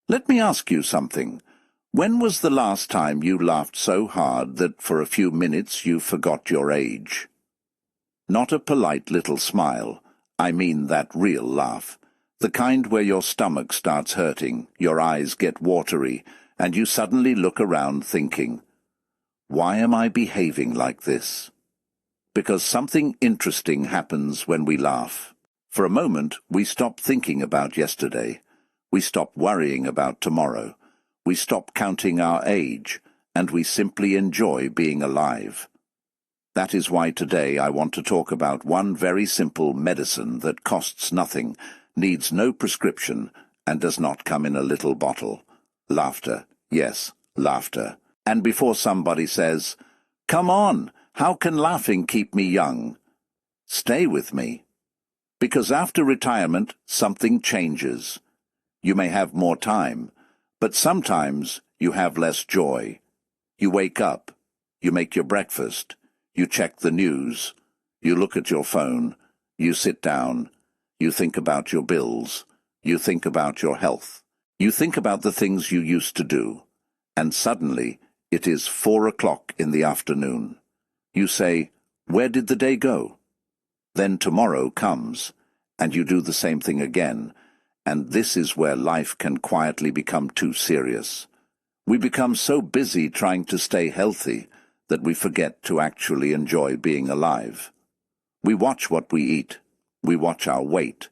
Let me ask you something. When was the last time you laughed so hard that for a few minutes you forgot your age? Not a polite little smile. I mean that real laugh. The kind where your stomach starts hurting, your eyes get watery, and you suddenly look around thinking, "Why am I behaving like this?" Because something interesting happens when we laugh. For a moment, we stop thinking about yesterday. We stop worrying about tomorrow. We stop counting our age, and we simply enjoy being alive. That is why today I want to talk about one very simple medicine that costs nothing, needs no prescription, and does not come in a little bottle. Laughter. Yes, laughter. And before somebody says, "Come on, how can laughing keep me young?" Stay with me. Because after retirement, something changes. You may have more time, but sometimes you have less joy. You wake up, you make your breakfast, you check the news, you look at your phone, you sit down, you think about your bills, you think about your health, you think about the things you used to do, and suddenly it is 4 o'clock in the afternoon. You say, "Where did the day go?" Then tomorrow comes, and you do the same thing again, and this is where life can quietly become too serious. We become so busy trying to stay healthy that we forget to actually enjoy being alive. We watch what we eat. We watch our weight.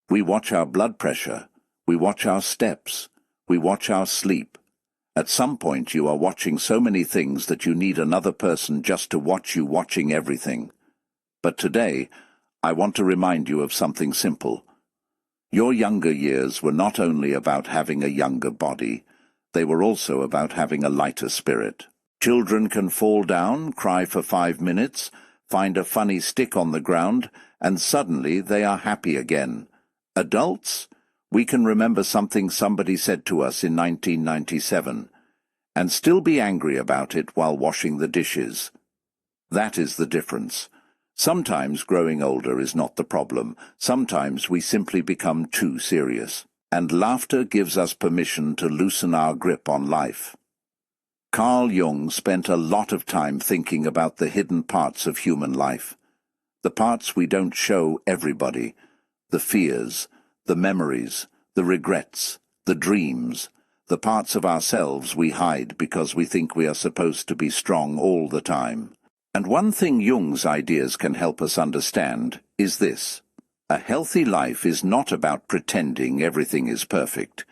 We watch our blood pressure. We watch our steps. We watch our sleep. At some point you are watching so many things that you need another person just to watch you watching everything. But today, I want to remind you of something simple. Your younger years were not only about having a younger body, they were also about having a lighter spirit. Children can fall down, cry for 5 minutes, find a funny stick on the ground, and suddenly they are happy again. Adults, we can remember something somebody said to us in 1997, and still be angry about it while washing the dishes. That is the difference. Sometimes growing older is not the problem. Sometimes we simply become too serious, and laughter gives us permission to loosen our grip on life. Carl Jung spent a lot of time thinking about the hidden parts of human life, the parts we don't show everybody, the fears, the memories, the regrets, the dreams, the parts of ourselves we hide because we think we are supposed to be strong all the time. And one thing Jung's ideas can help us understand is this: a healthy life is not about pretending everything is perfect.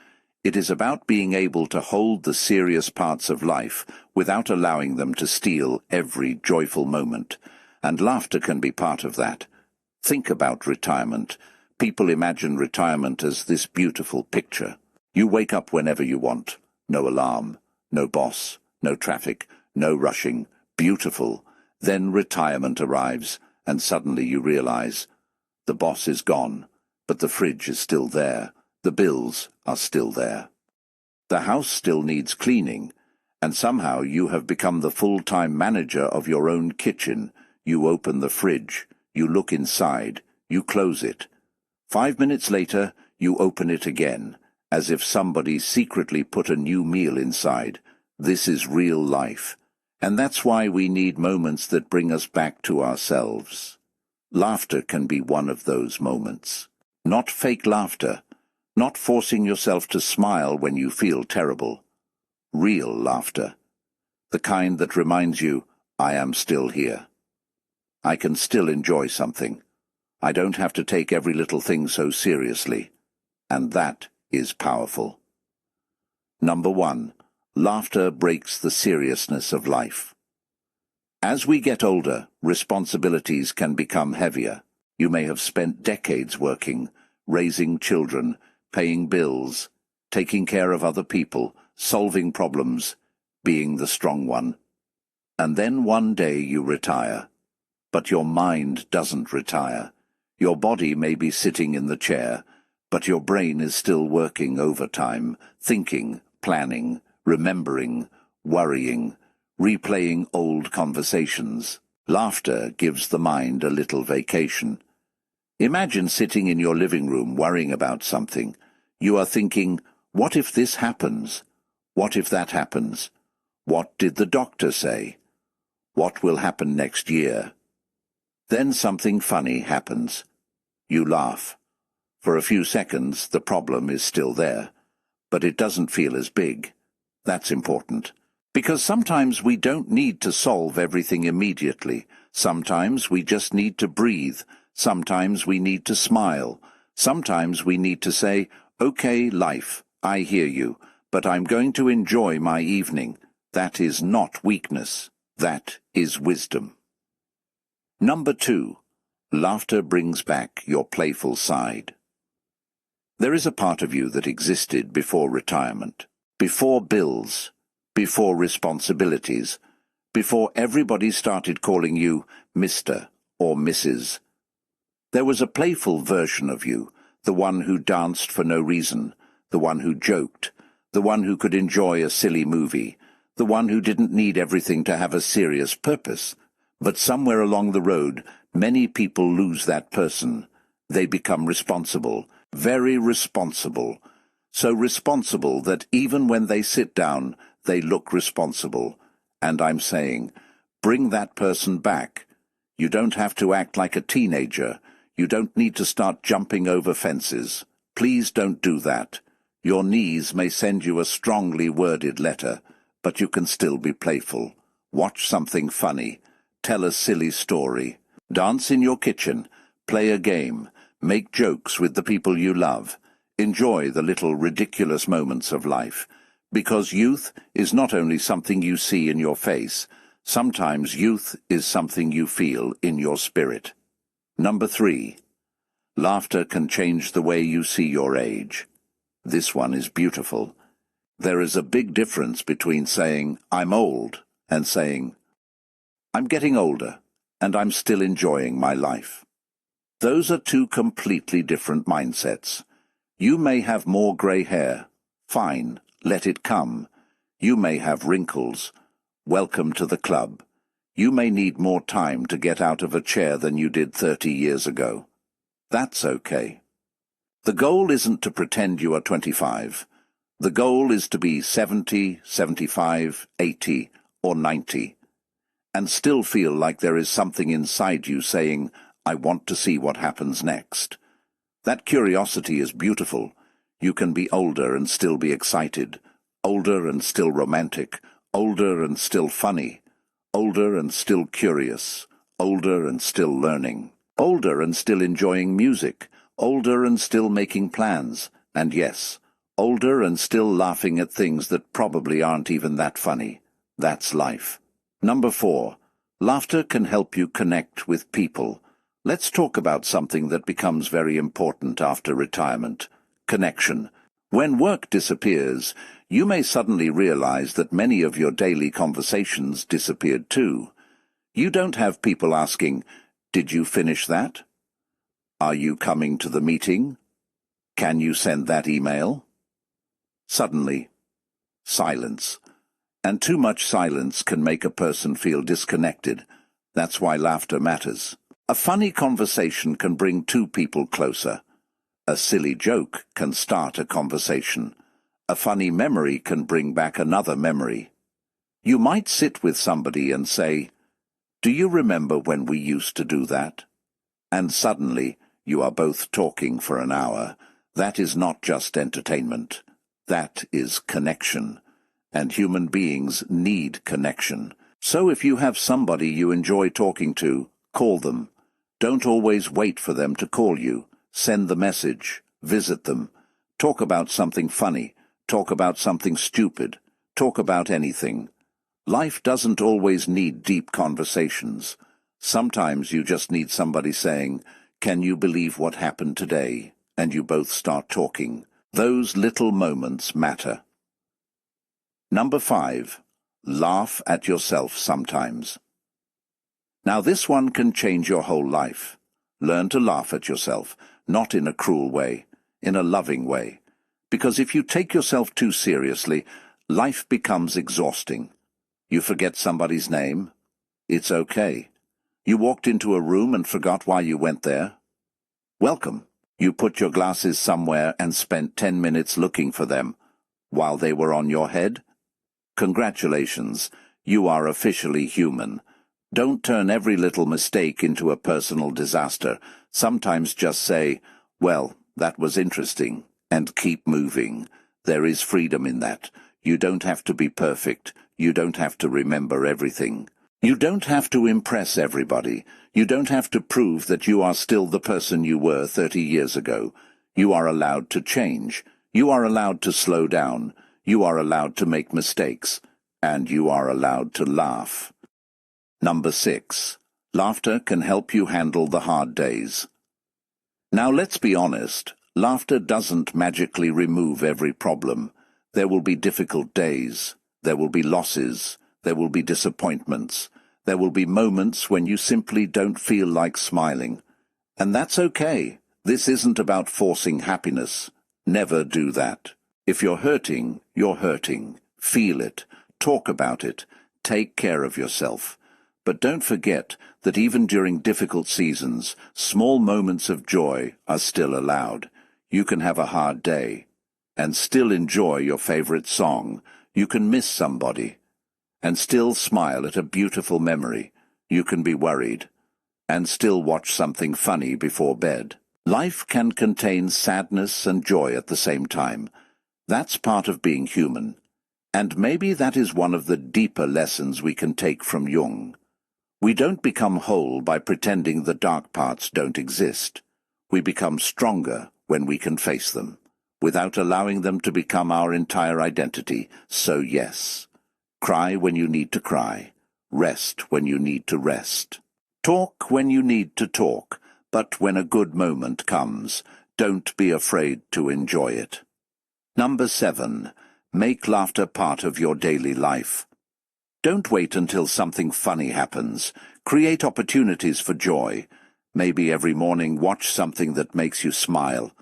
It is about being able to hold the serious parts of life without allowing them to steal every joyful moment. And laughter can be part of that. Think about retirement. People imagine retirement as this beautiful picture. You wake up whenever you want. No alarm, no boss, no traffic, no rushing. Beautiful. Then retirement arrives, and suddenly you realize the boss is gone, but the fridge is still there. The bills are still there. The house still needs cleaning, and somehow you have become the full-time manager of your own kitchen. You open the fridge, you look inside, you close it. 5 minutes later, you open it again, as if somebody secretly put a new meal inside. This is real life, and that's why we need moments that bring us back to ourselves. Laughter can be one of those moments. Not fake laughter. Not forcing yourself to smile when you feel terrible. Real laughter. The kind that reminds you, I am still here. I can still enjoy something. I don't have to take every little thing so seriously. And that is powerful. Number 1. Laughter breaks the seriousness of life. As we get older, responsibilities can become heavier. You may have spent decades working, raising children, paying bills, taking care of other people, solving problems, being the strong one. And then one day you retire. But your mind doesn't retire. Your body may be sitting in the chair, but your brain is still working overtime, thinking, planning, remembering, worrying, replaying old conversations. Laughter gives the mind a little vacation. Imagine sitting in your living room worrying about something. You are thinking, What if this happens? What if that happens? What did the doctor say? What will happen next year? Then something funny happens. You laugh. For a few seconds, the problem is still there, but it doesn't feel as big. That's important. Because sometimes we don't need to solve everything immediately. Sometimes we just need to breathe. Sometimes we need to smile. Sometimes we need to say, "Okay, life, I hear you, but I'm going to enjoy my evening." That is not weakness. That is wisdom. Number 2. Laughter brings back your playful side. There is a part of you that existed before retirement, before bills, before responsibilities, before everybody started calling you Mr. or Mrs. There was a playful version of you, the one who danced for no reason, the one who joked, the one who could enjoy a silly movie, the one who didn't need everything to have a serious purpose. But somewhere along the road, many people lose that person. They become responsible, very responsible. So responsible that even when they sit down, they look responsible. And I'm saying, bring that person back. You don't have to act like a teenager. You don't need to start jumping over fences. Please don't do that. Your knees may send you a strongly worded letter, but you can still be playful. Watch something funny. Tell a silly story. Dance in your kitchen. Play a game. Make jokes with the people you love. Enjoy the little ridiculous moments of life. Because youth is not only something you see in your face. Sometimes youth is something you feel in your spirit. Number 3. Laughter can change the way you see your age. This one is beautiful. There is a big difference between saying, "I'm old," and saying, "I'm getting older, and I'm still enjoying my life." Those are two completely different mindsets. You may have more grey hair. Fine, let it come. You may have wrinkles. Welcome to the club. You may need more time to get out of a chair than you did 30 years ago. That's okay. The goal isn't to pretend you are 25. The goal is to be 70, 75, 80, or 90, and still feel like there is something inside you saying, "I want to see what happens next." That curiosity is beautiful. You can be older and still be excited, older and still romantic, older and still funny, older and still curious, older and still learning, older and still enjoying music, older and still making plans, and yes, older and still laughing at things that probably aren't even that funny. That's life. Number 4. Laughter can help you connect with people. Let's talk about something that becomes very important after retirement. Connection. When work disappears, you may suddenly realize that many of your daily conversations disappeared too. You don't have people asking, "Did you finish that? Are you coming to the meeting? Can you send that email?" Suddenly, silence. And too much silence can make a person feel disconnected. That's why laughter matters. A funny conversation can bring two people closer. A silly joke can start a conversation. A funny memory can bring back another memory. You might sit with somebody and say, "Do you remember when we used to do that?" And suddenly, you are both talking for an hour. That is not just entertainment. That is connection. And human beings need connection. So if you have somebody you enjoy talking to, call them. Don't always wait for them to call you. Send the message. Visit them. Talk about something funny. Talk about something stupid. Talk about anything. Life doesn't always need deep conversations. Sometimes you just need somebody saying, "Can you believe what happened today?" And you both start talking. Those little moments matter. Number 5. Laugh at yourself sometimes. Now this one can change your whole life. Learn to laugh at yourself, not in a cruel way, in a loving way. Because if you take yourself too seriously, life becomes exhausting. You forget somebody's name. It's okay. You walked into a room and forgot why you went there. Welcome. You put your glasses somewhere and spent 10 minutes looking for them. while they were on your head? Congratulations, you are officially human. Don't turn every little mistake into a personal disaster. Sometimes just say, well, that was interesting, and keep moving. There is freedom in that. You don't have to be perfect. You don't have to remember everything. You don't have to impress everybody. You don't have to prove that you are still the person you were 30 years ago. You are allowed to change. You are allowed to slow down. You are allowed to make mistakes. And you are allowed to laugh. Number 6. Laughter can help you handle the hard days. Now let's be honest. Laughter doesn't magically remove every problem. There will be difficult days. There will be losses. There will be disappointments. There will be moments when you simply don't feel like smiling. And that's okay. This isn't about forcing happiness. Never do that. If you're hurting, you're hurting. Feel it. Talk about it. Take care of yourself. But don't forget that even during difficult seasons, small moments of joy are still allowed. You can have a hard day and still enjoy your favorite song. You can miss somebody and still smile at a beautiful memory. You can be worried and still watch something funny before bed. Life can contain sadness and joy at the same time. That's part of being human. And maybe that is one of the deeper lessons we can take from Jung. We don't become whole by pretending the dark parts don't exist. We become stronger when we can face them, without allowing them to become our entire identity. So yes, cry when you need to cry. Rest when you need to rest. Talk when you need to talk, but when a good moment comes, don't be afraid to enjoy it. Number 7. Make laughter part of your daily life. Don't wait until something funny happens. Create opportunities for joy. Maybe every morning watch something that makes you smile.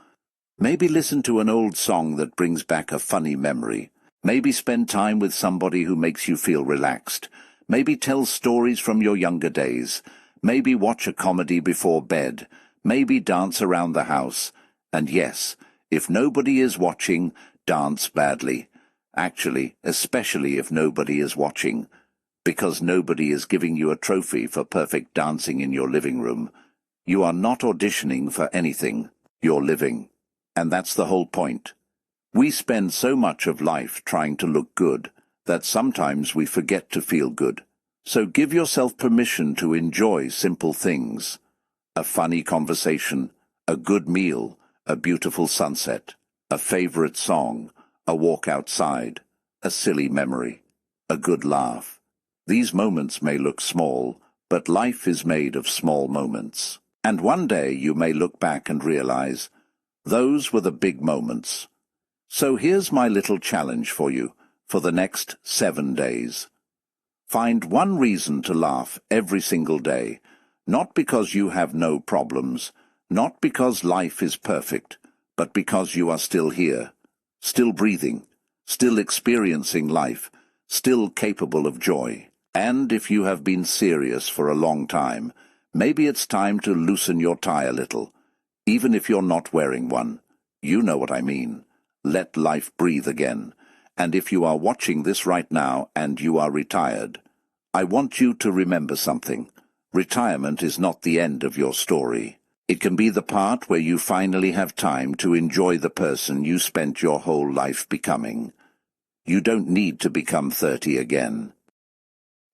Maybe listen to an old song that brings back a funny memory. Maybe spend time with somebody who makes you feel relaxed. Maybe tell stories from your younger days. Maybe watch a comedy before bed. Maybe dance around the house. And yes, if nobody is watching, dance badly. Actually, especially if nobody is watching, because nobody is giving you a trophy for perfect dancing in your living room. You are not auditioning for anything. You're living. And that's the whole point. We spend so much of life trying to look good that sometimes we forget to feel good. So give yourself permission to enjoy simple things. A funny conversation, a good meal, a beautiful sunset, a favorite song, a walk outside, a silly memory, a good laugh. These moments may look small, but life is made of small moments. And one day you may look back and realize, those were the big moments. So here's my little challenge for you for the next 7 days. Find one reason to laugh every single day, not because you have no problems, not because life is perfect, but because you are still here. Still breathing, still experiencing life, still capable of joy. And if you have been serious for a long time, maybe it's time to loosen your tie a little, even if you're not wearing one. You know what I mean. Let life breathe again. And if you are watching this right now and you are retired, I want you to remember something. Retirement is not the end of your story. It can be the part where you finally have time to enjoy the person you spent your whole life becoming. You don't need to become 30 again.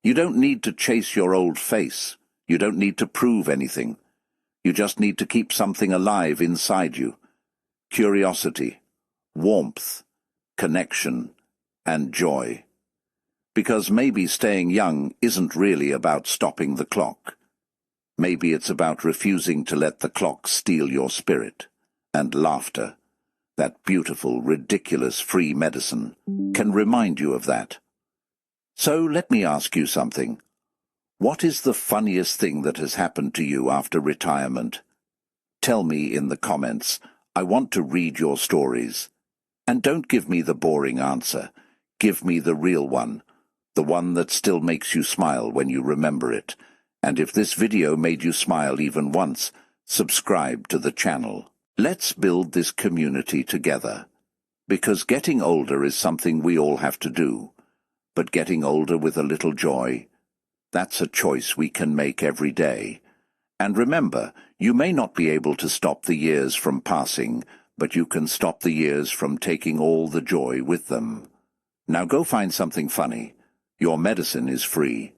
You don't need to chase your old face. You don't need to prove anything. You just need to keep something alive inside you. Curiosity, warmth, connection, and joy. Because maybe staying young isn't really about stopping the clock. Maybe it's about refusing to let the clock steal your spirit. And laughter, that beautiful, ridiculous, free medicine, can remind you of that. So let me ask you something. What is the funniest thing that has happened to you after retirement? Tell me in the comments. I want to read your stories. And don't give me the boring answer. Give me the real one. The one that still makes you smile when you remember it. And if this video made you smile even once, subscribe to the channel. Let's build this community together. Because getting older is something we all have to do. But getting older with a little joy, that's a choice we can make every day. And remember, you may not be able to stop the years from passing, but you can stop the years from taking all the joy with them. Now go find something funny. Your medicine is free.